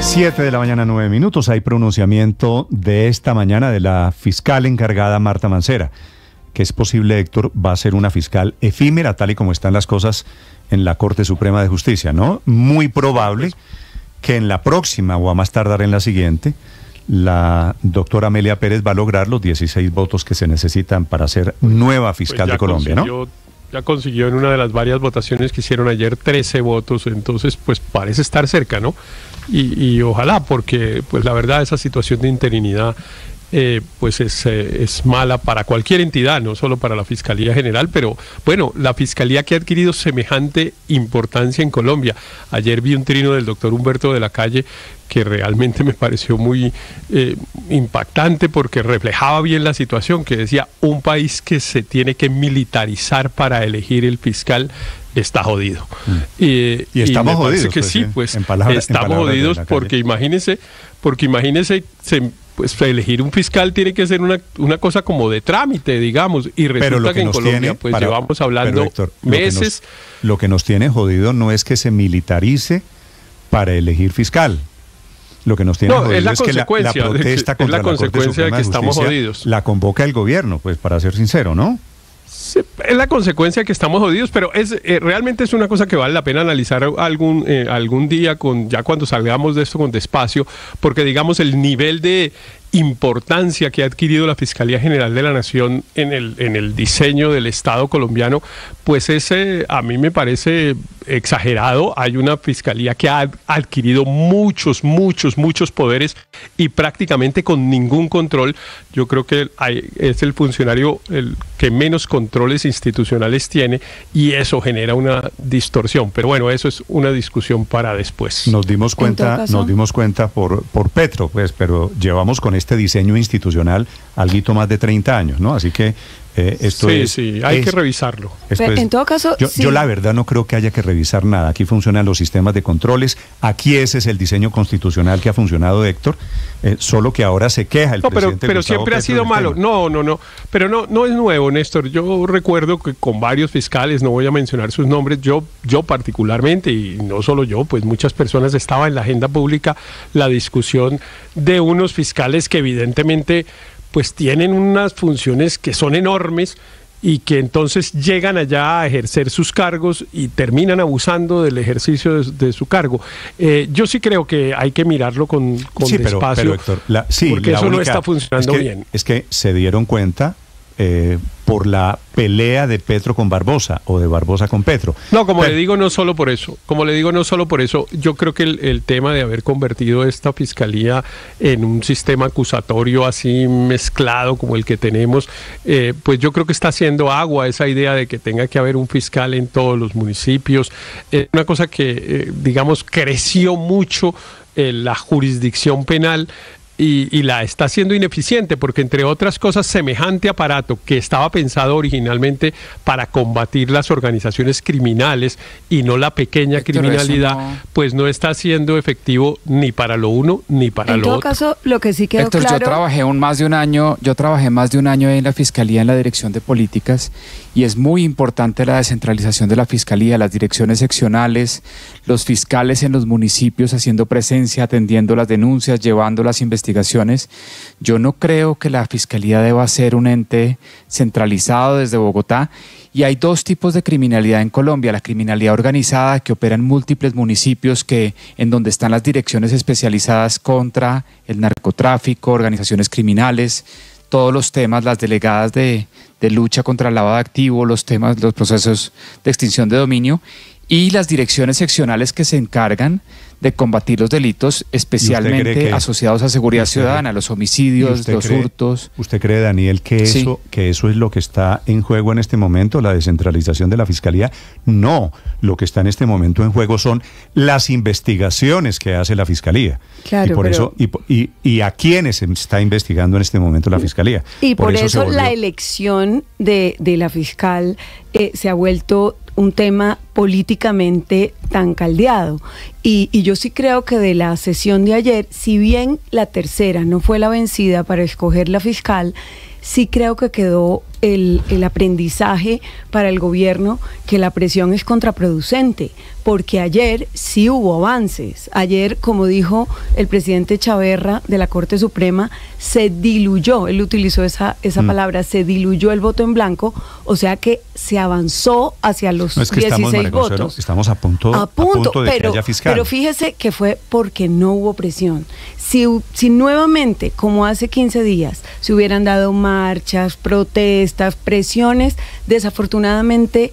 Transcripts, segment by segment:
7 de la mañana, 9 minutos. Hay pronunciamiento de esta mañana de la fiscal encargada Marta Mancera, que es posible, Héctor, va a ser una fiscal efímera, tal y como están las cosas en la Corte Suprema de Justicia, ¿no? Muy probable que en la próxima o a más tardar en la siguiente, la doctora Amelia Pérez va a lograr los 16 votos que se necesitan para ser nueva fiscal de Colombia, ¿no? Ya consiguió en una de las varias votaciones que hicieron ayer 13 votos, entonces pues parece estar cerca, ¿no? Y ojalá, porque pues la verdad esa situación de interinidad pues es mala para cualquier entidad, no solo para la Fiscalía General, pero bueno, la Fiscalía que ha adquirido semejante importancia en Colombia. Ayer vi un trino del doctor Humberto de la Calle que realmente me pareció muy impactante porque reflejaba bien la situación, que decía, un país que se tiene que militarizar para elegir el fiscal está jodido. Y estamos jodidos. Que pues, sí, pues estamos jodidos porque imagínense, pues elegir un fiscal tiene que ser una cosa como de trámite, digamos, y resulta que en Colombia pues llevamos hablando Héctor, meses. Lo que nos tiene jodido no es que se militarice para elegir fiscal. Lo que nos tiene jodido es que la protesta contra la Corte Suprema de Justicia la convoca el gobierno, pues para ser sincero, ¿no? Es la consecuencia que estamos jodidos, pero realmente es una cosa que vale la pena analizar algún día, ya cuando salgamos de esto con despacio, porque digamos el nivel de importancia que ha adquirido la Fiscalía General de la Nación en el diseño del Estado colombiano, pues a mí me parece exagerado. Hay una fiscalía que ha adquirido muchos poderes y prácticamente con ningún control. Yo creo que es el funcionario el que menos controles institucionales tiene y eso genera una distorsión. Pero bueno, eso es una discusión para después. Nos dimos cuenta por Petro, pues, pero llevamos con este diseño institucional alguito más de 30 años, ¿no? Así que esto hay que revisarlo. En todo caso, yo la verdad no creo que haya que revisar nada. Aquí funcionan los sistemas de controles. Aquí ese es el diseño constitucional que ha funcionado, Héctor. Solo que ahora se queja el presidente. Pero siempre ha sido malo. No. Pero no es nuevo, Néstor. Yo recuerdo que con varios fiscales, no voy a mencionar sus nombres, yo particularmente, y no solo yo, pues muchas personas estaba en la agenda pública la discusión de unos fiscales que evidentemente pues tienen unas funciones que son enormes y que entonces llegan allá a ejercer sus cargos y terminan abusando del ejercicio de su cargo. Yo sí creo que hay que mirarlo con despacio, pero Héctor, porque eso no está funcionando bien. Es que se dieron cuenta por la pelea de Petro con Barbosa o de Barbosa con Petro. No, le digo, no solo por eso. Yo creo que el tema de haber convertido esta fiscalía en un sistema acusatorio así mezclado como el que tenemos, pues yo creo que está haciendo agua esa idea de que tenga que haber un fiscal en todos los municipios. Una cosa que, digamos, creció mucho la jurisdicción penal, y la está haciendo ineficiente porque, entre otras cosas, semejante aparato que estaba pensado originalmente para combatir las organizaciones criminales y no la pequeña criminalidad, pues no está siendo efectivo ni para lo uno ni para lo otro. En todo caso, lo que sí quedó claro... Yo trabajé más de un año en la Fiscalía en la Dirección de Políticas y es muy importante la descentralización de la Fiscalía, las direcciones seccionales, los fiscales en los municipios haciendo presencia, atendiendo las denuncias, llevando las investigaciones. Yo no creo que la Fiscalía deba ser un ente centralizado desde Bogotá. Y hay dos tipos de criminalidad en Colombia: la criminalidad organizada, que opera en múltiples municipios, en donde están las direcciones especializadas contra el narcotráfico, organizaciones criminales, todos los temas, las delegadas de lucha contra el lavado de activos, los procesos de extinción de dominio, y las direcciones seccionales que se encargan de combatir los delitos especialmente asociados a seguridad ciudadana, los homicidios, los hurtos. ¿Usted cree, Daniel, que eso es lo que está en juego en este momento, la descentralización de la Fiscalía? No, lo que está en este momento en juego son las investigaciones que hace la Fiscalía. Claro, y a quiénes se está investigando en este momento la Fiscalía. Y por eso la elección de la fiscal se ha vuelto un tema políticamente tan caldeado. Y yo sí creo que de la sesión de ayer, si bien la tercera no fue la vencida para escoger la fiscal, sí creo que quedó el aprendizaje para el gobierno que la presión es contraproducente, porque ayer sí hubo avances. Ayer, como dijo el presidente Chaverra de la Corte Suprema, se diluyó, él utilizó esa palabra, se diluyó el voto en blanco, o sea que se avanzó hacia los 16 votos. Estamos a punto de que haya fiscal. Pero fíjese que fue porque no hubo presión. Si nuevamente, como hace 15 días, se hubieran dado marchas, protestas, presiones, desafortunadamente,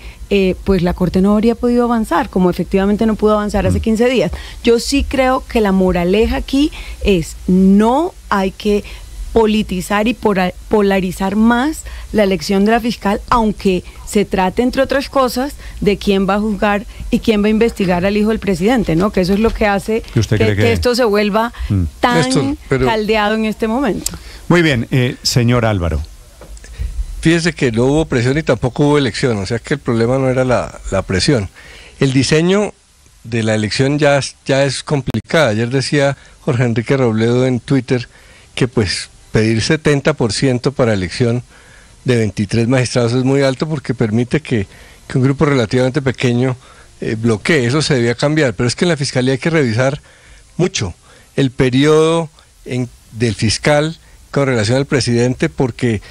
pues la Corte no habría podido avanzar, como efectivamente no pudo avanzar hace 15 días. Yo sí creo que la moraleja aquí es: no hay que politizar y polarizar más la elección de la fiscal, aunque se trate, entre otras cosas, de quién va a juzgar y quién va a investigar al hijo del presidente, ¿no? Que eso es lo que hace que esto se vuelva tan caldeado en este momento. Muy bien, señor Álvaro. Fíjese que no hubo presión y tampoco hubo elección, o sea que el problema no era la presión. El diseño de la elección ya es complicada. Ayer decía Jorge Enrique Robledo en Twitter que pues pedir 70% para elección de 23 magistrados es muy alto, porque permite que un grupo relativamente pequeño bloquee. Eso se debía cambiar, pero es que en la Fiscalía hay que revisar mucho el periodo del fiscal con relación al presidente, porque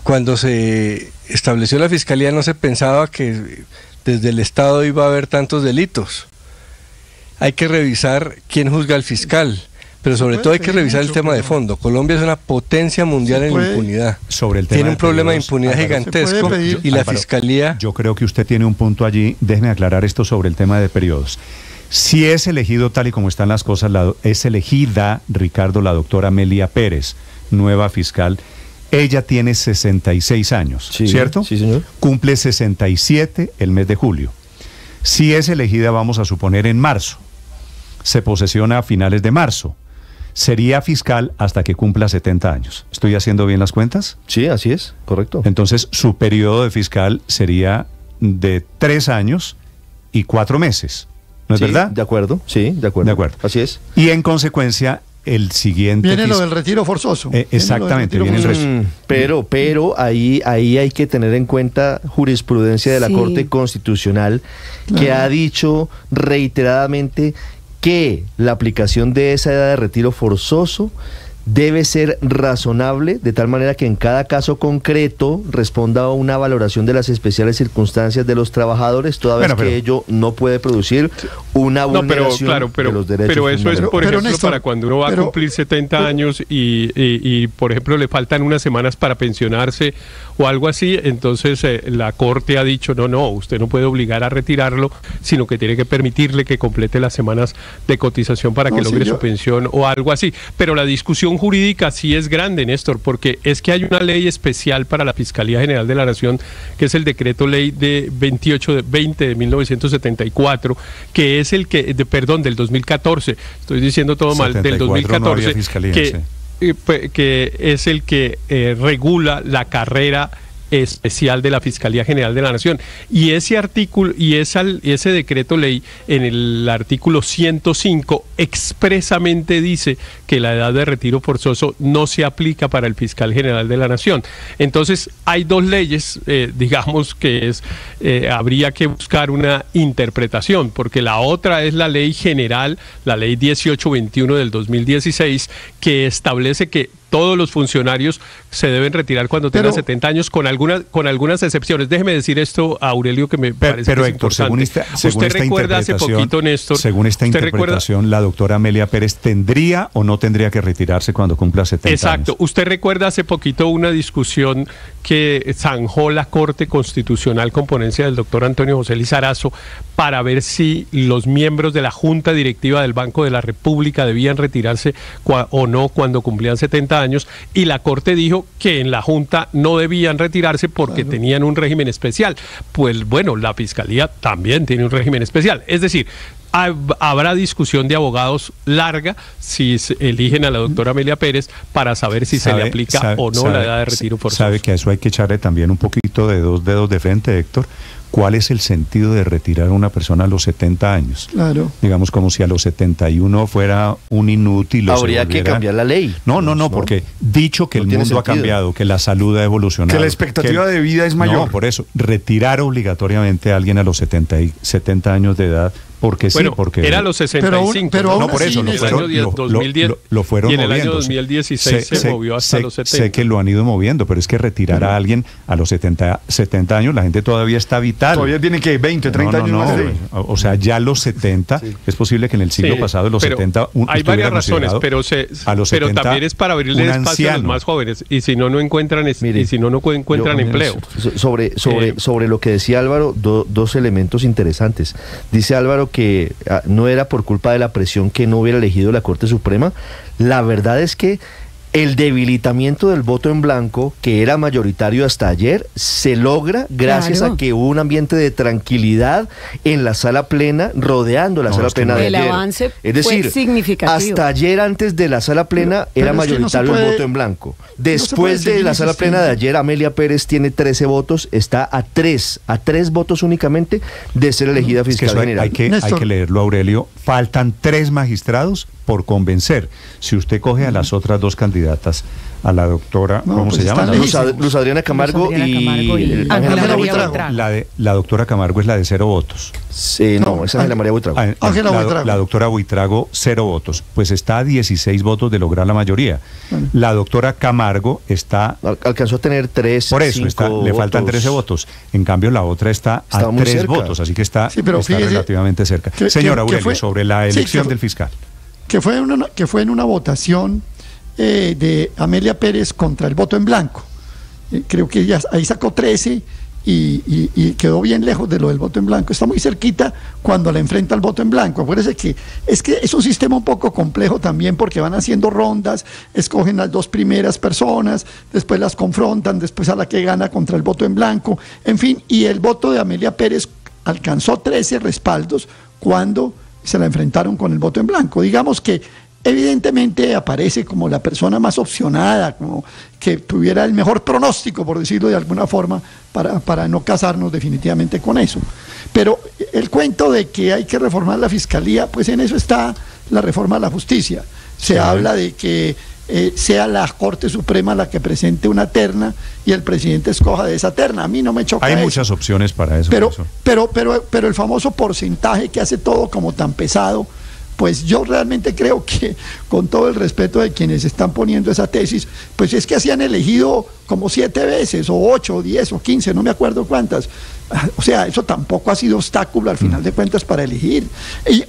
cuando se estableció la Fiscalía no se pensaba que desde el Estado iba a haber tantos delitos. Hay que revisar quién juzga al fiscal, pero sobre todo hay que revisar el tema de fondo. Colombia es una potencia mundial en impunidad. Sobre el tema tiene un problema de impunidad gigantesco, y la Fiscalía... Yo creo que usted tiene un punto allí. Déjeme aclarar esto sobre el tema de periodos. Si es elegido, tal y como están las cosas, es elegida, Ricardo, la doctora Amelia Pérez, nueva fiscal. Ella tiene 66 años, sí, ¿cierto? Sí, señor. Cumple 67 el mes de julio. Si es elegida, vamos a suponer, en marzo, se posesiona a finales de marzo, sería fiscal hasta que cumpla 70 años. ¿Estoy haciendo bien las cuentas? Sí, así es, correcto. Entonces, su periodo de fiscal sería de 3 años y 4 meses. ¿No es verdad? De acuerdo, sí, de acuerdo. De acuerdo. Así es. Y en consecuencia, el siguiente... Viene lo del retiro forzoso. Exactamente, viene el retiro. Pero ahí hay que tener en cuenta jurisprudencia de la Corte Constitucional, que ha dicho reiteradamente que la aplicación de esa edad de retiro forzoso debe ser razonable, de tal manera que en cada caso concreto responda a una valoración de las especiales circunstancias de los trabajadores, toda vez que ello no puede producir una vulneración de los derechos. Pero eso es, por ejemplo, Néstor, para cuando uno va a cumplir 70 años y, por ejemplo, le faltan unas semanas para pensionarse o algo así, entonces la Corte ha dicho, no, usted no puede obligar a retirarlo, sino que tiene que permitirle que complete las semanas de cotización para que logre su pensión o algo así. Pero la discusión jurídica sí es grande, Néstor, porque es que hay una ley especial para la Fiscalía General de la Nación, que es el decreto ley de 20 de 1974, que es el que, del 2014, estoy diciendo todo mal, del 2014, no había fiscalía, que es el que regula la carrera especial de la Fiscalía General de la Nación, y ese artículo y ese decreto ley en el artículo 105 expresamente dice que la edad de retiro forzoso no se aplica para el fiscal general de la Nación. Entonces hay dos leyes, digamos que habría que buscar una interpretación, porque la otra es la ley general, la ley 1821 del 2016, que establece que todos los funcionarios se deben retirar cuando tengan 70 años, con algunas excepciones. Déjeme decir esto a Aurelio, que me parece que es Héctor, importante. Usted recuerda hace poquito, Néstor. Según esta interpretación, la doctora Amelia Pérez tendría o no tendría que retirarse cuando cumpla 70 años. Exacto. Usted recuerda hace poquito una discusión que zanjó la Corte Constitucional con ponencia del doctor Antonio José Lizarazo para ver si los miembros de la Junta Directiva del Banco de la República debían retirarse o no cuando cumplían 70 años, y la Corte dijo que en la Junta no debían retirarse porque tenían un régimen especial. Pues bueno, la Fiscalía también tiene un régimen especial. Es decir, habrá discusión de abogados larga si eligen a la doctora Amelia Pérez para saber si se le aplica o no la edad de retiro forzoso. Sabe que a eso hay que echarle también un poquito de dos dedos de frente, Héctor. ¿Cuál es el sentido de retirar a una persona a los 70 años? Claro. Digamos como si a los 71 fuera un inútil. Habría que cambiar la ley. No, porque dicho que el mundo ha cambiado, que la salud ha evolucionado. Que la expectativa de vida es mayor. No, por eso, retirar obligatoriamente a alguien a los 70 años de edad, porque bueno, sí, porque... era a los 65. Pero no, por eso, lo fueron moviendo. Y en el año 2016 se movió hasta los 70. Sé que lo han ido moviendo, pero es que retirar a alguien a los 70 años, la gente todavía está vital. Todavía tiene que 20, 30 años más de... O sea, ya a los 70, es posible que en el siglo pasado, los 70... hay varias razones, pero también es para abrirle espacio a los más jóvenes. Y si no encuentran, empleo. Sobre lo que decía Álvaro, dos elementos interesantes. Dice Álvaro que no era por culpa de la presión que no hubiera elegido la Corte Suprema. La verdad es que el debilitamiento del voto en blanco, que era mayoritario hasta ayer, se logra gracias a que hubo un ambiente de tranquilidad en la sala plena, rodeando la sala plena de ayer. El avance es decir, fue significativo. Hasta ayer, antes de la sala plena, era mayoritario el voto en blanco. Después de la sala plena de ayer, Amelia Pérez tiene 13 votos, está a 3 votos únicamente de ser elegida fiscal general. Hay que leerlo, Aurelio. Faltan 3 magistrados por convencer. Si usted coge a las otras 2 candidatas, a la doctora, ¿cómo se llama? Luz Adriana Camargo y Ángela María Buitrago. La doctora Camargo es la de 0 votos. Sí, no, es Ángela María Buitrago. La doctora Buitrago, 0 votos. Pues está a 16 votos de lograr la mayoría. La doctora Camargo alcanzó a tener 3. Por eso, le faltan 13 votos. En cambio, la otra está a 3 votos, así que está relativamente cerca. Señora Aurelio, sobre la elección del fiscal. Que fue en una votación de Amelia Pérez contra el voto en blanco. Creo que ella ahí sacó 13 y quedó bien lejos de lo del voto en blanco. Está muy cerquita cuando la enfrenta al voto en blanco. Acuérdense que es un sistema un poco complejo también, porque van haciendo rondas, escogen las 2 primeras personas, después las confrontan, después a la que gana contra el voto en blanco, en fin, y el voto de Amelia Pérez alcanzó 13 respaldos cuando se la enfrentaron con el voto en blanco. Digamos que evidentemente aparece como la persona más opcionada, como que tuviera el mejor pronóstico, por decirlo de alguna forma, para no casarnos definitivamente con eso. Pero el cuento de que hay que reformar la fiscalía, pues en eso está la reforma a la justicia. Se habla de que sea la Corte Suprema la que presente una terna y el presidente escoja de esa terna. A mí no me choca. Hay muchas opciones para eso. Pero el famoso porcentaje que hace todo como tan pesado, pues yo realmente creo que, con todo el respeto de quienes están poniendo esa tesis, pues es que así han elegido como 7 veces, o 8, o 10, o 15, no me acuerdo cuántas. O sea, eso tampoco ha sido obstáculo al final de cuentas para elegir.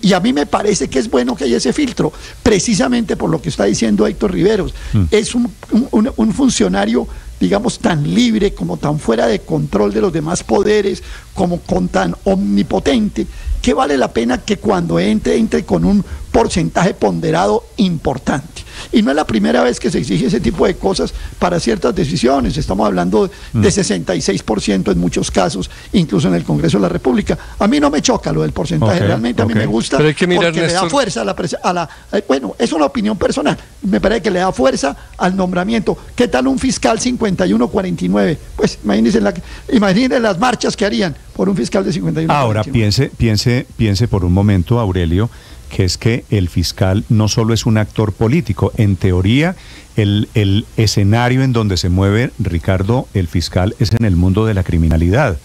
Y a mí me parece que es bueno que haya ese filtro, precisamente por lo que está diciendo Héctor Riveros. Es un funcionario, digamos, tan libre, como tan fuera de control de los demás poderes, como tan omnipotente, que vale la pena que cuando entre con un porcentaje ponderado importante. Y no es la primera vez que se exige ese tipo de cosas para ciertas decisiones. Estamos hablando de 66% en muchos casos, incluso en el Congreso de la República. A mí no me choca lo del porcentaje, realmente a mí me gusta, pero hay que mirar, porque le da fuerza bueno, es una opinión personal, me parece que le da fuerza al nombramiento. ¿Qué tal un fiscal 51-49? Pues imagínense las marchas que harían por un fiscal de 51-49. Ahora piense por un momento, Aurelio, que es que el fiscal no solo es un actor político. En teoría, el escenario en donde se mueve, Ricardo, el fiscal es en el mundo de la criminalidad.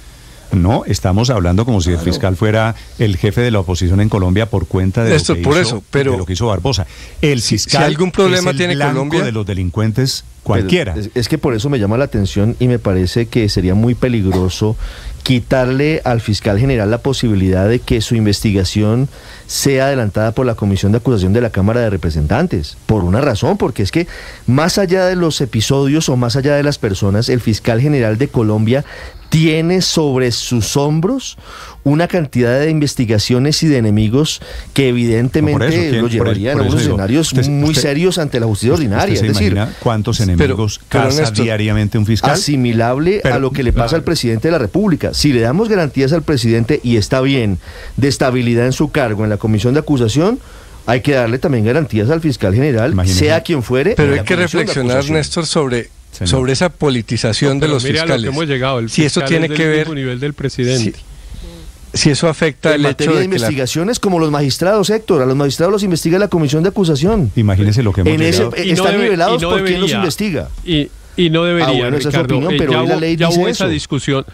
No, estamos hablando como si el fiscal fuera el jefe de la oposición en Colombia por cuenta de, lo que hizo Barbosa. El fiscal si algún problema es el tiene blanco Colombia de los delincuentes cualquiera. Es que por eso me llama la atención y me parece que sería muy peligroso quitarle al fiscal general la posibilidad de que su investigación sea adelantada por la Comisión de Acusación de la Cámara de Representantes, por una razón, porque es que más allá de los episodios o más allá de las personas, el fiscal general de Colombia tiene sobre sus hombros una cantidad de investigaciones y de enemigos que evidentemente lo llevarían a unos escenarios muy serios ante la justicia ordinaria. ¿Usted se imagina cuántos enemigos caza diariamente un fiscal? Asimilable a lo que le pasa al presidente de la República. Si le damos garantías al presidente, y está bien, de estabilidad en su cargo en la comisión de acusación, hay que darle también garantías al fiscal general, sea quien fuere. Pero hay que reflexionar, Néstor, sobre esa politización de los fiscales. A lo que hemos llegado, el si eso tiene que ver mismo nivel del presidente. Si eso afecta el hecho de investigaciones como los magistrados, Héctor, a los magistrados los investiga la comisión de acusación. Imagínese lo que hemos llegado. Están nivelados por quién los investiga. Y no debería, bueno, Ricardo, opinión, pero la ley ya dice hubo esa discusión.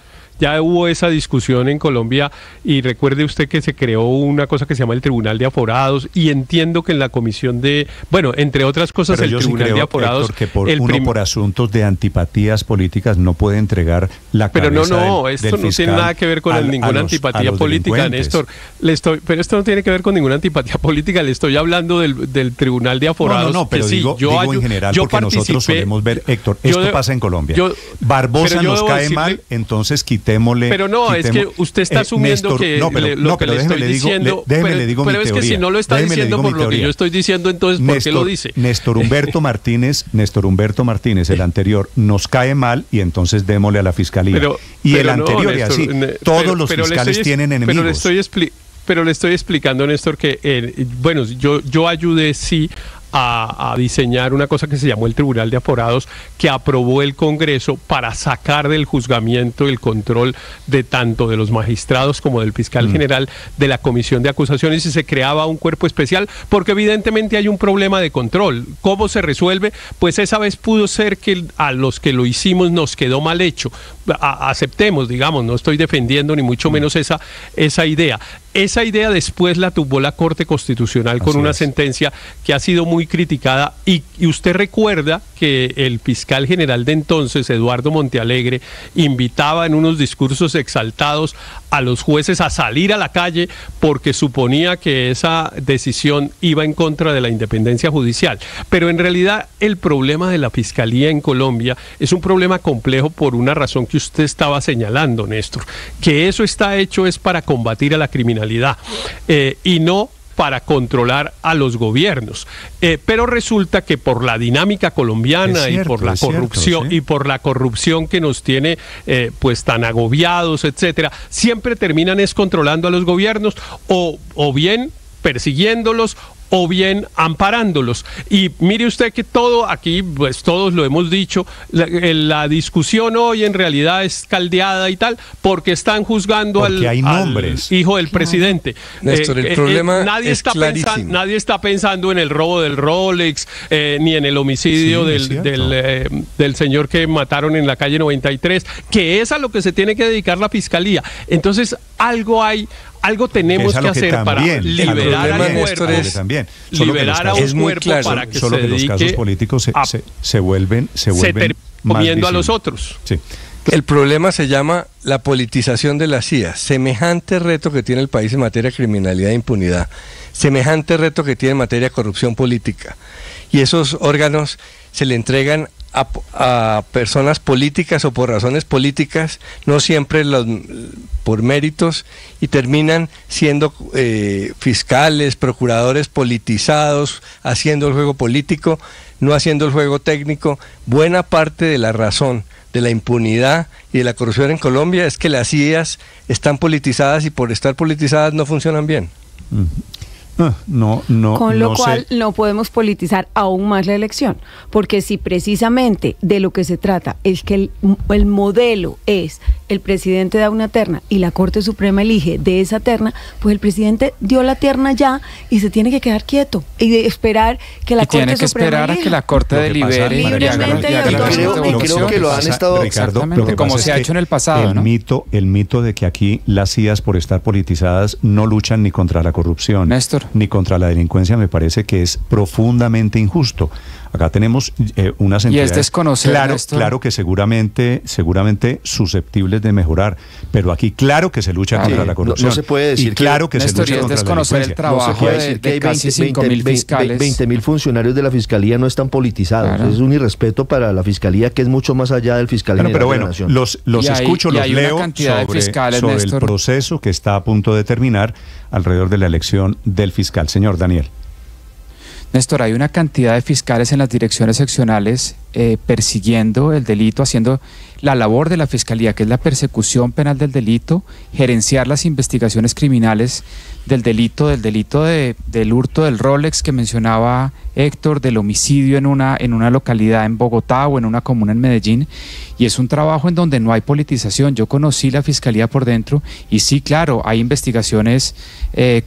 Ya hubo esa discusión en Colombia y recuerde usted que se creó una cosa que se llama el Tribunal de Aforados y entiendo que en la comisión de, bueno, entre otras cosas, el Tribunal de Aforados... Héctor, que por asuntos de antipatías políticas no puede entregar la cabeza Pero no, esto no tiene nada que ver con ninguna antipatía política, Néstor. Pero esto no tiene que ver con ninguna antipatía política, le estoy hablando del Tribunal de Aforados. No, pero digo en general, porque nosotros solemos ver, Héctor, esto pasa en Colombia. Barbosa nos cae mal, entonces Pero no, es que usted está asumiendo Néstor, que lo que le estoy diciendo, pero es que si no lo está diciendo por lo que yo estoy diciendo, entonces ¿por qué lo dice? Néstor Humberto Martínez, el anterior, nos cae mal y entonces démosle a la fiscalía. Y el anterior, y así, todos los fiscales tienen enemigos. Pero le estoy explicando, Néstor, que bueno, yo ayudé a diseñar una cosa que se llamó el Tribunal de Aforados, que aprobó el Congreso para sacar del juzgamiento el control de tanto de los magistrados como del fiscal general de la comisión de acusaciones, y se creaba un cuerpo especial porque evidentemente hay un problema de control. ¿Cómo se resuelve? Pues esa vez pudo ser que a los que lo hicimos nos quedó mal hecho. Aceptemos, digamos, no estoy defendiendo ni mucho menos esa idea. Esa idea después la tumbó la Corte Constitucional con una sentencia que ha sido muy criticada y usted recuerda que el fiscal general de entonces, Eduardo Montealegre, invitaba en unos discursos exaltados a los jueces a salir a la calle porque suponía que esa decisión iba en contra de la independencia judicial. Pero en realidad el problema de la fiscalía en Colombia es un problema complejo por una razón que usted estaba señalando, Néstor, que eso está hecho es para combatir a la criminalidad y no para controlar a los gobiernos, pero resulta que por la dinámica colombiana y por la corrupción y por la corrupción que nos tiene pues tan agobiados, etcétera, siempre terminan controlando a los gobiernos o bien persiguiéndolos o bien amparándolos. Y mire usted que todo aquí, pues todos lo hemos dicho, la discusión hoy en realidad es caldeada y tal, porque están juzgando al hijo del presidente. Néstor, el problema nadie está pensando en el robo del Rolex, ni en el homicidio del señor que mataron en la calle 93, que es a lo que se tiene que dedicar la fiscalía. Entonces, algo tenemos que hacer para liberar al cuerpo, liberar a un cuerpo para que solo se que los casos políticos se vuelven comiendo a los otros. Sí. El problema se llama la politización de la CIA, semejante reto que tiene el país en materia de criminalidad e impunidad, semejante reto que tiene en materia de corrupción política, y esos órganos se le entregan a personas políticas o por razones políticas, no siempre por méritos, y terminan siendo fiscales, procuradores politizados, haciendo el juego político, no haciendo el juego técnico. Buena parte de la razón de la impunidad y de la corrupción en Colombia es que las CIAs están politizadas y por estar politizadas no funcionan bien. Con lo cual no podemos politizar aún más la elección, porque si precisamente de lo que se trata es que el modelo es el presidente da una terna y la Corte Suprema elige de esa terna, pues el presidente dio la terna ya y se tiene que quedar quieto y esperar que la Corte Suprema tiene que esperar elija. A que la Corte delibere y creo que lo han estado, Ricardo, como se ha hecho en el pasado, el mito de que aquí las CIAs, por estar politizadas, no luchan ni contra la corrupción, Néstor, ni contra la delincuencia, me parece que es profundamente injusto. Acá tenemos unas entidades, es desconocer, claro que seguramente susceptibles de mejorar, pero aquí claro que se lucha contra la corrupción. No se puede decir y claro que se lucha contra la delincuencia. El trabajo no se puede decir que hay casi 5.000 fiscales. 20.000 funcionarios de la Fiscalía no están politizados. Claro. Es un irrespeto para la Fiscalía, que es mucho más allá del fiscal general de la Nación. Los escucho, los leo sobre el proceso que está a punto de terminar alrededor de la elección del fiscal. Señor Daniel. Néstor, hay una cantidad de fiscales en las direcciones seccionales persiguiendo el delito, haciendo la labor de la Fiscalía, que es la persecución penal del delito, gerenciar las investigaciones criminales del delito del hurto del Rolex que mencionaba Héctor, del homicidio en una localidad en Bogotá o en una comuna en Medellín, y es un trabajo en donde no hay politización. Yo conocí la Fiscalía por dentro y sí, claro, hay investigaciones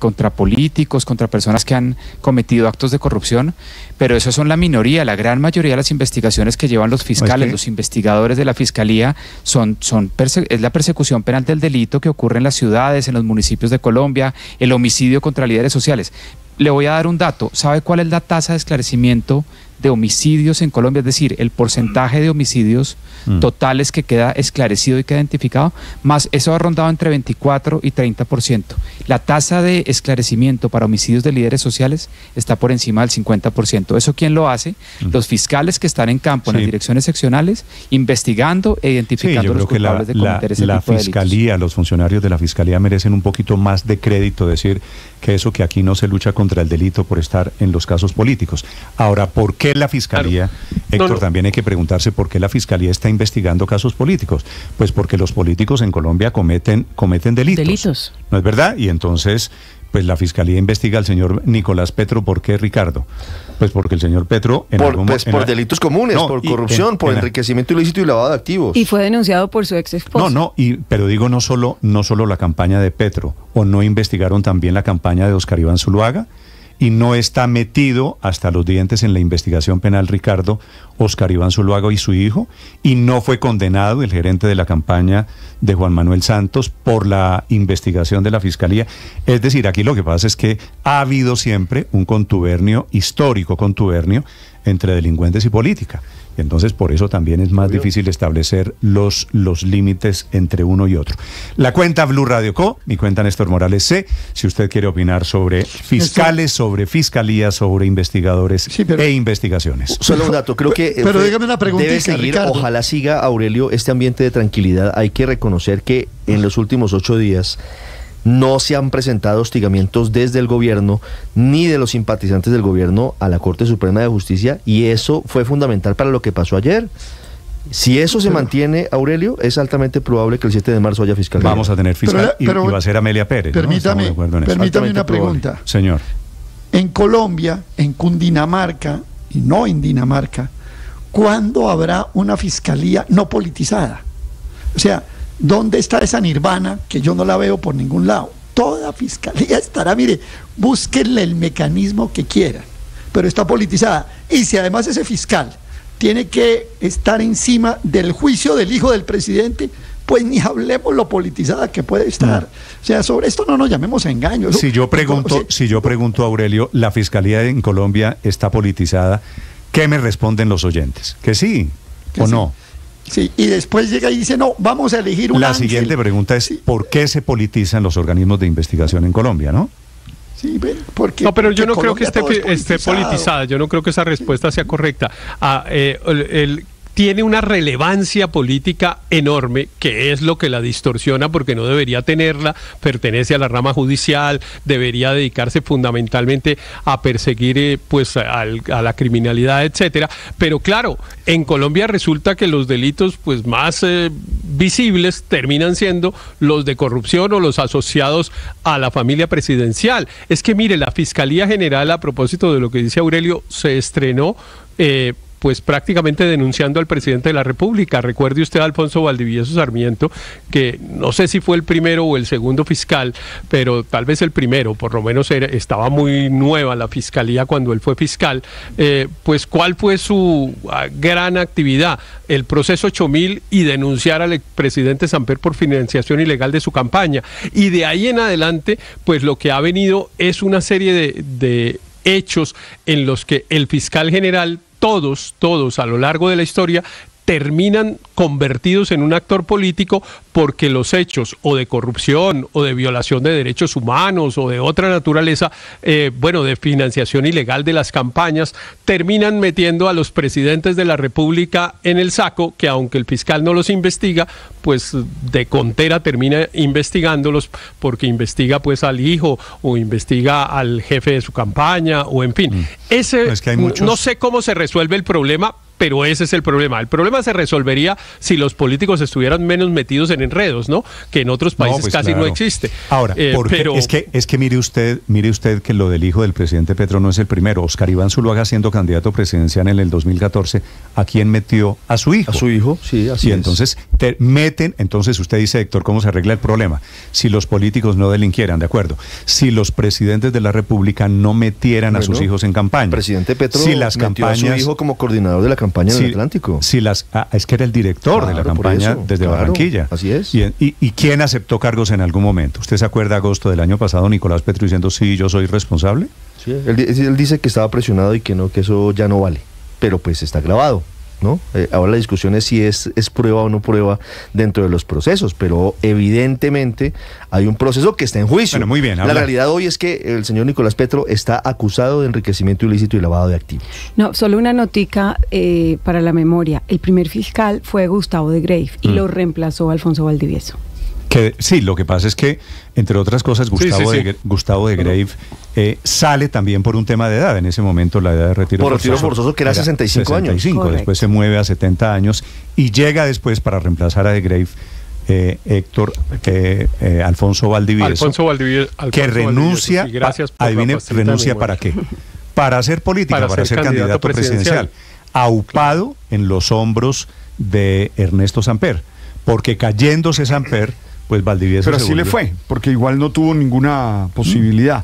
contra políticos, contra personas que han cometido actos de corrupción, pero eso son la minoría. La gran mayoría de las investigaciones que llevan los fiscales, los investigadores de la Fiscalía, es la persecución penal del delito que ocurre en las ciudades, en los municipios de Colombia, el homicidio contra líderes sociales. Le voy a dar un dato. ¿Sabe cuál es la tasa de esclarecimiento de homicidios en Colombia? Es decir, el porcentaje de homicidios totales que queda esclarecido y queda identificado, más eso ha rondado entre 24 y 30%. La tasa de esclarecimiento para homicidios de líderes sociales está por encima del 50%. ¿Eso quién lo hace? Los fiscales que están en campo, en las direcciones seccionales, investigando e identificando los culpables de cometer ese tipo de delitos. La Fiscalía, los funcionarios de la Fiscalía merecen un poquito más de crédito, decir que eso, que aquí no se lucha contra el delito por estar en los casos políticos. Ahora, ¿por qué la Fiscalía, Héctor, también hay que preguntarse por qué la Fiscalía está investigando casos políticos? Pues porque los políticos en Colombia cometen delitos. ¿No es verdad? Y entonces, pues la Fiscalía investiga al señor Nicolás Petro. ¿Por qué, Ricardo? Pues porque el señor Petro... por delitos comunes, por corrupción, por enriquecimiento ilícito y lavado de activos. Y fue denunciado por su ex esposa. Pero digo, no solo la campaña de Petro, ¿o no investigaron también la campaña de Oscar Iván Zuluaga? Y no está metido hasta los dientes en la investigación penal, Ricardo, Oscar Iván Zuluaga y su hijo, y no fue condenado el gerente de la campaña de Juan Manuel Santos por la investigación de la Fiscalía. Es decir, aquí lo que pasa es que ha habido siempre un histórico contubernio entre delincuentes y política. Y entonces por eso también es más difícil establecer los límites entre uno y otro. La cuenta Blue Radio Co, mi cuenta Néstor Morales C, si usted quiere opinar sobre fiscales, sobre fiscalías, sobre investigadores e investigaciones. Solo un dato, creo que pero dígame una preguntita, debe seguir, Ricardo. Ojalá siga, Aurelio, este ambiente de tranquilidad. Hay que reconocer que en los últimos 8 días no se han presentado hostigamientos desde el gobierno ni de los simpatizantes del gobierno a la Corte Suprema de Justicia, y eso fue fundamental para lo que pasó ayer. Si eso se mantiene, Aurelio, es altamente probable que el 7 de marzo haya fiscalía. Vamos a tener fiscal y va a ser Amelia Pérez. Permítame una pregunta. Señor. En Colombia, en Cundinamarca y no en Dinamarca, ¿cuándo habrá una fiscalía no politizada? O sea, ¿dónde está esa nirvana que yo no la veo por ningún lado? Toda fiscalía estará, mire, búsquenle el mecanismo que quieran, pero está politizada. Y si además ese fiscal tiene que estar encima del juicio del hijo del presidente, pues ni hablemos lo politizada que puede estar. O sea, sobre esto no nos llamemos a engaños. Si yo pregunto, Aurelio, ¿la fiscalía en Colombia está politizada? ¿Qué me responden los oyentes? ¿Que sí o no? Sí, y después llega y dice, no, vamos a elegir un La siguiente pregunta es, ¿por qué se politizan los organismos de investigación en Colombia, no? Sí, porque, no, pero yo no creo que esté politizada. Yo no creo que esa respuesta sea correcta. Tiene una relevancia política enorme, que es lo que la distorsiona, porque no debería tenerla, pertenece a la rama judicial, debería dedicarse fundamentalmente a perseguir a la criminalidad, etcétera. Pero claro, en Colombia resulta que los delitos más visibles terminan siendo los de corrupción o los asociados a la familia presidencial. Es que mire, la Fiscalía General, a propósito de lo que dice Aurelio, se estrenó prácticamente denunciando al presidente de la República. Recuerde usted a Alfonso Valdivieso Sarmiento, que no sé si fue el primero o el segundo fiscal, pero tal vez el primero, por lo menos estaba muy nueva la fiscalía cuando él fue fiscal. ¿Cuál fue su gran actividad? El proceso 8000 y denunciar al presidente Samper por financiación ilegal de su campaña. Y de ahí en adelante, lo que ha venido es una serie de hechos en los que el fiscal general, todos a lo largo de la historia, terminan convertidos en un actor político porque los hechos o de corrupción o de violación de derechos humanos o de otra naturaleza, de financiación ilegal de las campañas, terminan metiendo a los presidentes de la República en el saco, que aunque el fiscal no los investiga, pues de contera termina investigándolos porque investiga pues al hijo o investiga al jefe de su campaña o en fin. No sé cómo se resuelve el problema, pero ese es el problema. El problema se resolvería si los políticos estuvieran menos metidos en enredos, ¿no? Que en otros países casi no existe. Ahora, es que mire usted que lo del hijo del presidente Petro no es el primero. Oscar Iván Zuluaga, siendo candidato presidencial en el 2014, ¿a quién metió? A su hijo. A su hijo, sí, así es. Entonces usted dice, Héctor, ¿cómo se arregla el problema? Si los políticos no delinquieran, de acuerdo. Si los presidentes de la República no metieran a sus hijos en campaña. El presidente Petro metió a su hijo como coordinador de la campaña en el Atlántico. Es que era el director de la campaña desde Barranquilla. Así es. ¿Y quién aceptó cargos en algún momento? ¿Usted se acuerda agosto del año pasado, Nicolás Petro diciendo, sí, yo soy responsable? Sí, él dice que estaba presionado y que eso ya no vale. Pero pues está grabado, ¿no? Ahora la discusión es si es prueba o no prueba dentro de los procesos, pero evidentemente hay un proceso que está en juicio. Bueno, muy bien. La realidad hoy es que el señor Nicolás Petro está acusado de enriquecimiento ilícito y lavado de activos. No, solo una notica para la memoria. El primer fiscal fue Gustavo de Greiff y lo reemplazó Alfonso Valdivieso. Sí, lo que pasa es que, entre otras cosas, Gustavo de Greiff sale también por un tema de edad. En ese momento la edad de retiro forzoso que era 65 años. 65, después se mueve a 70 años y llega después para reemplazar a de Greiff, Héctor, Alfonso Valdivieso, que renuncia, ¿renuncia para qué? Para hacer política, para ser candidato presidencial, aupado en los hombros de Ernesto Samper, porque cayéndose Samper, pues Valdivieso pero así le fue, porque igual no tuvo ninguna posibilidad.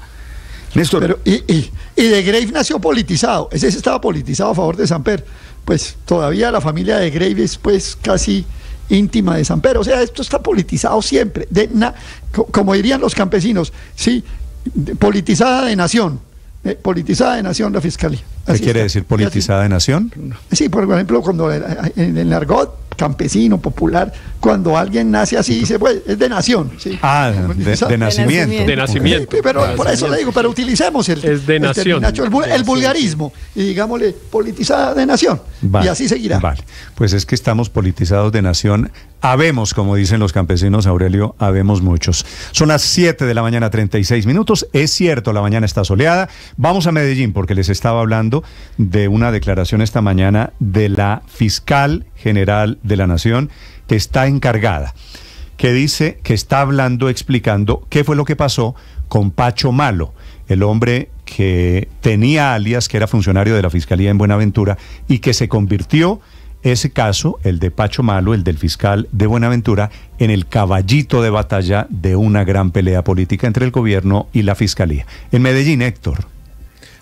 Néstor. Pero, y de Greiff nació politizado, ese estaba politizado a favor de Samper, pues todavía la familia de Greiff es pues casi íntima de Samper, o sea, esto está politizado siempre, como dirían los campesinos, sí, politizada de nación la fiscalía. ¿Qué quiere decir politizada de nación? Sí, por ejemplo, cuando en el argot campesino, popular, cuando alguien nace así, dice, pues, es de nación. ¿sí? De nacimiento. De nacimiento. Pero por eso le digo, pero utilicemos es de nación. El vulgarismo, y digámosle, politizada de nación. Vale, y así seguirá. Vale, pues es que estamos politizados de nación. Habemos, como dicen los campesinos, Aurelio, habemos muchos. Son las 7 de la mañana, 36 minutos. Es cierto, la mañana está soleada. Vamos a Medellín, porque les estaba hablando de una declaración esta mañana de la fiscal general de la Nación, que está encargada, que dice que está explicando qué fue lo que pasó con Pacho Malo, el hombre que tenía alias, que era funcionario de la Fiscalía en Buenaventura y que se convirtió, ese caso, el de Pacho Malo, el del fiscal de Buenaventura, en el caballito de batalla de una gran pelea política entre el gobierno y la Fiscalía. En Medellín, Héctor.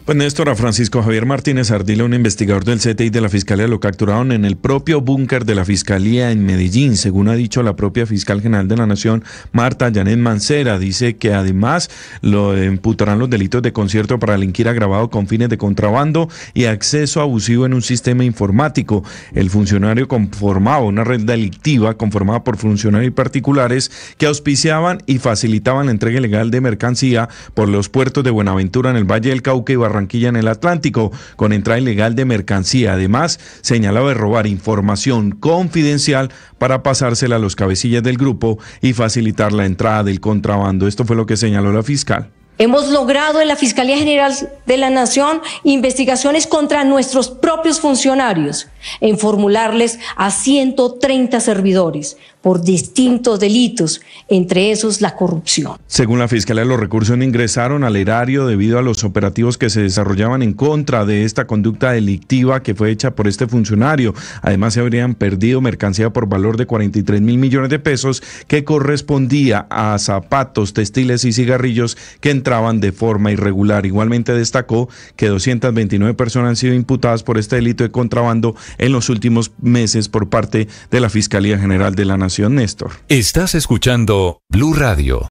Pues Néstor, a Francisco Javier Martínez Ardila, un investigador del CTI de la Fiscalía, lo capturaron en el propio búnker de la Fiscalía en Medellín, según ha dicho la propia Fiscal General de la Nación, Marta Yanet Mancera. Dice que además lo imputarán los delitos de concierto para delinquir agravado con fines de contrabando y acceso abusivo en un sistema informático. El funcionario conformaba una red delictiva conformada por funcionarios particulares que auspiciaban y facilitaban la entrega ilegal de mercancía por los puertos de Buenaventura en el Valle del Cauca y Barranquilla en el Atlántico, con entrada ilegal de mercancía. Además, señalaba de robar información confidencial para pasársela a los cabecillas del grupo y facilitar la entrada del contrabando. Esto fue lo que señaló la fiscal. Hemos logrado en la Fiscalía General de la Nación investigaciones contra nuestros propios funcionarios, en formularles a 130 servidores por distintos delitos, entre esos la corrupción. Según la Fiscalía, los recursos no ingresaron al erario debido a los operativos que se desarrollaban en contra de esta conducta delictiva que fue hecha por este funcionario. Además, se habrían perdido mercancía por valor de 43 mil millones de pesos que correspondía a zapatos, textiles y cigarrillos que entraban de forma irregular. Igualmente destacó que 229 personas han sido imputadas por este delito de contrabando en los últimos meses por parte de la Fiscalía General de la Nación. Néstor. Estás escuchando Blue Radio.